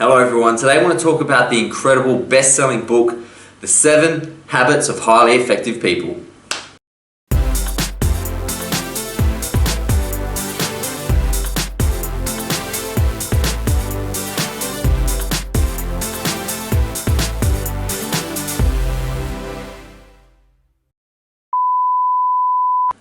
Hello everyone, today I want to talk about the incredible best-selling book, The 7 Habits of Highly Effective People.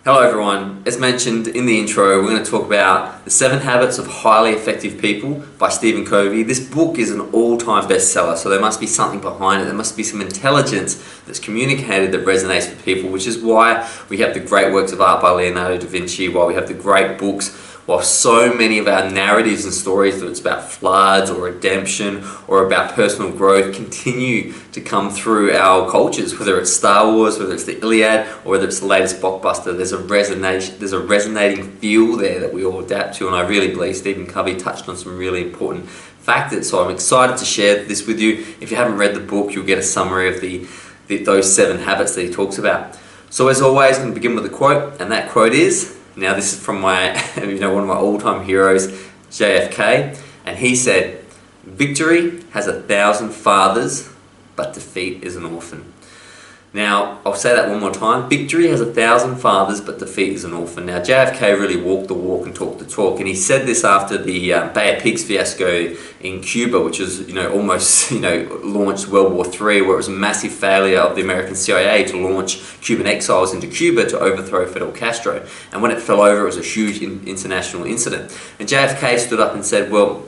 Hello everyone, as mentioned in the intro, we're going to talk about The 7 Habits of Highly Effective People by Stephen Covey. This book is an all-time bestseller, so there must be something behind it. There must be some intelligence that's communicated that resonates with people, which is why we have the great works of art by Leonardo da Vinci, why we have the great books, while so many of our narratives and stories, whether it's about floods or redemption or about personal growth, continue to come through our cultures, whether it's Star Wars, whether it's the Iliad, or whether it's the latest blockbuster. There's a resonating feel there that we all adapt to, and I really believe Stephen Covey touched on some really important factors. So I'm excited to share this with you. If you haven't read the book, you'll get a summary of those 7 habits that he talks about. So as always, I'm going to begin with a quote, and that quote is, now this is from my, one of my all-time heroes, JFK, and he said, "Victory has 1,000 fathers, but defeat is an orphan." Now, I'll say that one more time. Victory has 1,000 fathers, but defeat is an orphan. Now, JFK really walked the walk and talked the talk, and he said this after the Bay of Pigs fiasco in Cuba, which was, almost, launched World War III, where it was a massive failure of the American CIA to launch Cuban exiles into Cuba to overthrow Fidel Castro. And when it fell over, it was a huge international incident. And JFK stood up and said, "Well,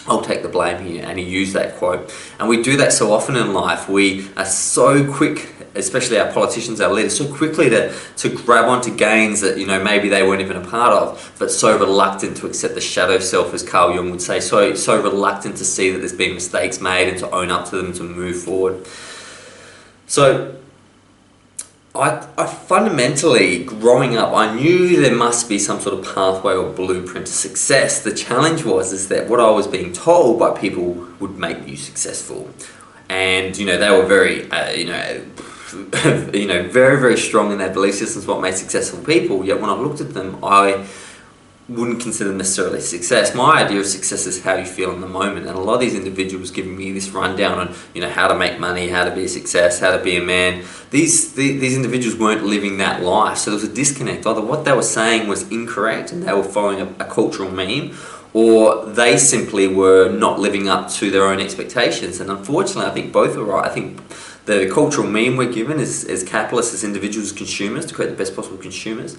I'll take the blame here," and he used that quote. And we do that so often in life. We are so quick, especially our politicians, our leaders, so quickly to grab onto gains that maybe they weren't even a part of, but so reluctant to accept the shadow self, as Carl Jung would say, so reluctant to see that there's been mistakes made and to own up to them, to move forward. So I fundamentally, growing up, I knew there must be some sort of pathway or blueprint to success. The challenge was that what I was being told by people would make you successful. And, they were very, very, very strong in their belief systems, what made successful people. Yet when I looked at them, I wouldn't consider them necessarily success. My idea of success is how you feel in the moment, and a lot of these individuals giving me this rundown on how to make money, how to be a success, how to be a man. These individuals weren't living that life, so there was a disconnect. Either what they were saying was incorrect and they were following a cultural meme, or they simply were not living up to their own expectations. And unfortunately, I think both are right. I think the cultural meme we're given as capitalists, as individuals, as consumers, to create the best possible consumers,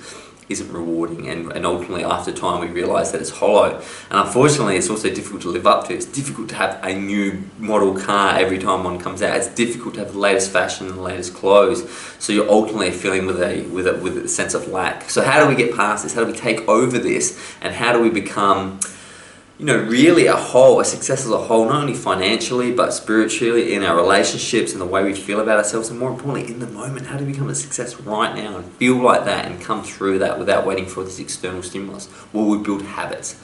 isn't rewarding, and ultimately after time we realise that it's hollow. And unfortunately it's also difficult to live up to. It's difficult to have a new model car every time one comes out. It's difficult to have the latest fashion and the latest clothes. So you're ultimately feeling with a sense of lack. So how do we get past this? How do we take over this? And how do we become really a success as a whole, not only financially, but spiritually, in our relationships, and the way we feel about ourselves, and more importantly, in the moment? How do we become a success right now and feel like that and come through that without waiting for this external stimulus? Well, we build habits.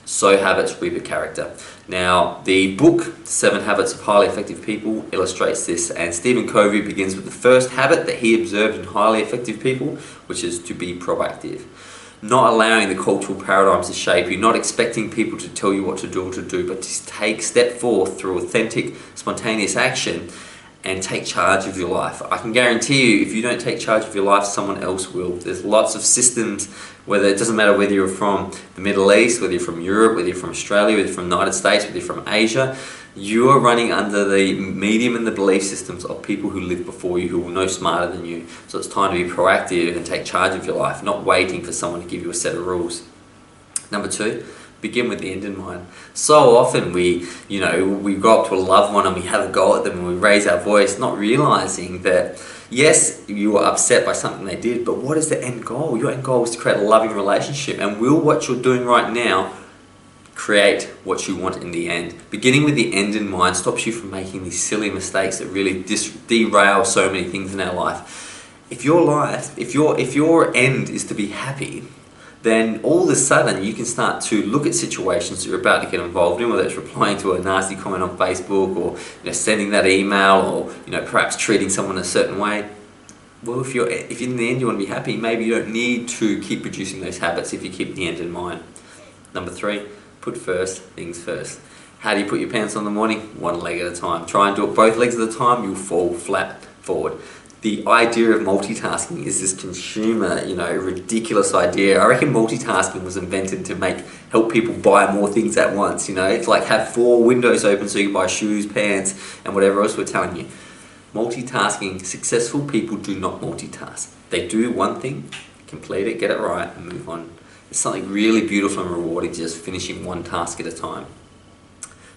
So habits reap a character. Now, the book, 7 Habits of Highly Effective People, illustrates this, and Stephen Covey begins with the first habit that he observed in highly effective people, which is to be proactive. Not allowing the cultural paradigms to shape you, not expecting people to tell you what to do or to do, but to step forth through authentic, spontaneous action and take charge of your life. I can guarantee you, if you don't take charge of your life, someone else will. There's lots of systems, it doesn't matter whether you're from the Middle East, whether you're from Europe, whether you're from Australia, whether you're from the United States, whether you're from Asia, you are running under the medium and the belief systems of people who live before you, who will know smarter than you. So it's time to be proactive and take charge of your life, not waiting for someone to give you a set of rules. Number 2, begin with the end in mind. So often we go up to a loved one and we have a go at them and we raise our voice, not realizing that, yes, you are upset by something they did, but what is the end goal? Your end goal is to create a loving relationship, and will what you're doing right now create what you want in the end? Beginning with the end in mind stops you from making these silly mistakes that really derail so many things in our life. If your end is to be happy, then all of a sudden you can start to look at situations that you're about to get involved in, whether it's replying to a nasty comment on Facebook, or sending that email, or perhaps treating someone a certain way. Well, if in the end you want to be happy, maybe you don't need to keep producing those habits if you keep the end in mind. Number 3, put first things first. How do you put your pants on in the morning? One leg at a time. Try and do it both legs at a time, you'll fall flat forward. The idea of multitasking is this consumer, ridiculous idea. I reckon multitasking was invented to help people buy more things at once. It's like have 4 windows open so you can buy shoes, pants, and whatever else we're telling you. Multitasking, successful people do not multitask. They do one thing, complete it, get it right, and move on. It's something really beautiful and rewarding just finishing one task at a time.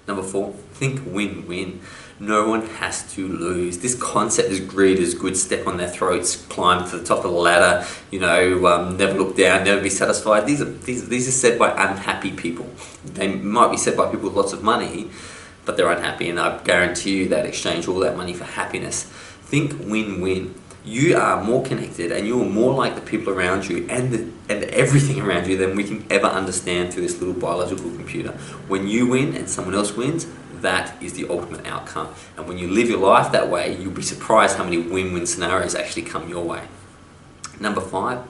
Number 4, think win-win. No one has to lose. This concept is greed is good. Step on their throats, climb to the top of the ladder. Never look down, never be satisfied. These are said by unhappy people. They might be said by people with lots of money, but they're unhappy, and I guarantee you they'd exchange all that money for happiness. Think win-win. You are more connected, and you are more like the people around you and everything around you than we can ever understand through this little biological computer. When you win and someone else wins, that is the ultimate outcome. And when you live your life that way, you'll be surprised how many win-win scenarios actually come your way. Number 5,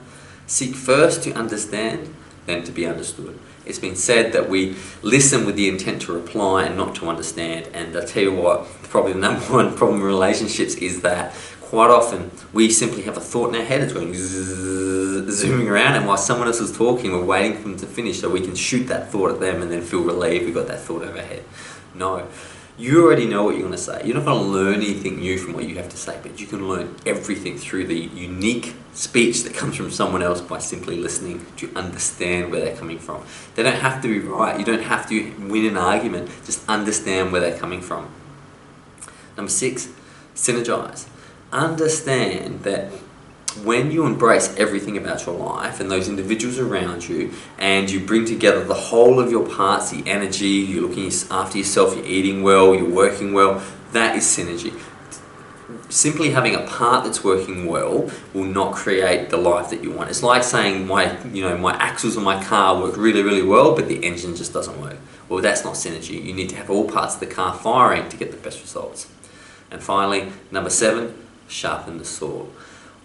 seek first to understand, then to be understood. It's been said that we listen with the intent to reply and not to understand. And I tell you what, probably the number one problem in relationships is that quite often we simply have a thought in our head, it's going zooming around, and while someone else is talking, we're waiting for them to finish so we can shoot that thought at them and then feel relieved we got that thought over our head. No, you already know what you're going to say. You're not going to learn anything new from what you have to say, but you can learn everything through the unique speech that comes from someone else by simply listening to understand where they're coming from. They don't have to be right. You don't have to win an argument. Just understand where they're coming from. Number 6, synergize. Understand that when you embrace everything about your life and those individuals around you, and you bring together the whole of your parts, the energy, you're looking after yourself, you're eating well, you're working well, that is synergy. Simply having a part that's working well will not create the life that you want. It's like saying my axles on my car work really, really well, but the engine just doesn't work. Well, that's not synergy. You need to have all parts of the car firing to get the best results. And finally, number 7, sharpen the sword.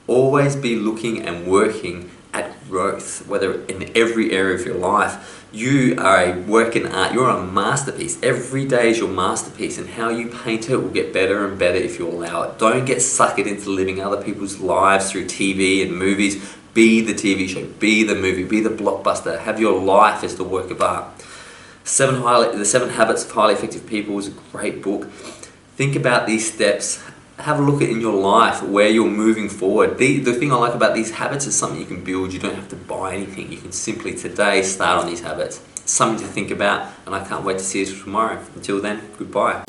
Always be looking and working at growth, whether in every area of your life. You are a work in art, you're a masterpiece. Every day is your masterpiece, and how you paint it will get better and better if you allow it. Don't get suckered into living other people's lives through TV and movies. Be the TV show, be the movie, be the blockbuster. Have your life as the work of art. The 7 Habits of Highly Effective People is a great book. Think about these steps. Have a look at in your life where you're moving forward. The thing I like about these habits is something you can build. You don't have to buy anything. You can simply today start on these habits. Something to think about, and I can't wait to see you tomorrow. Until then, goodbye.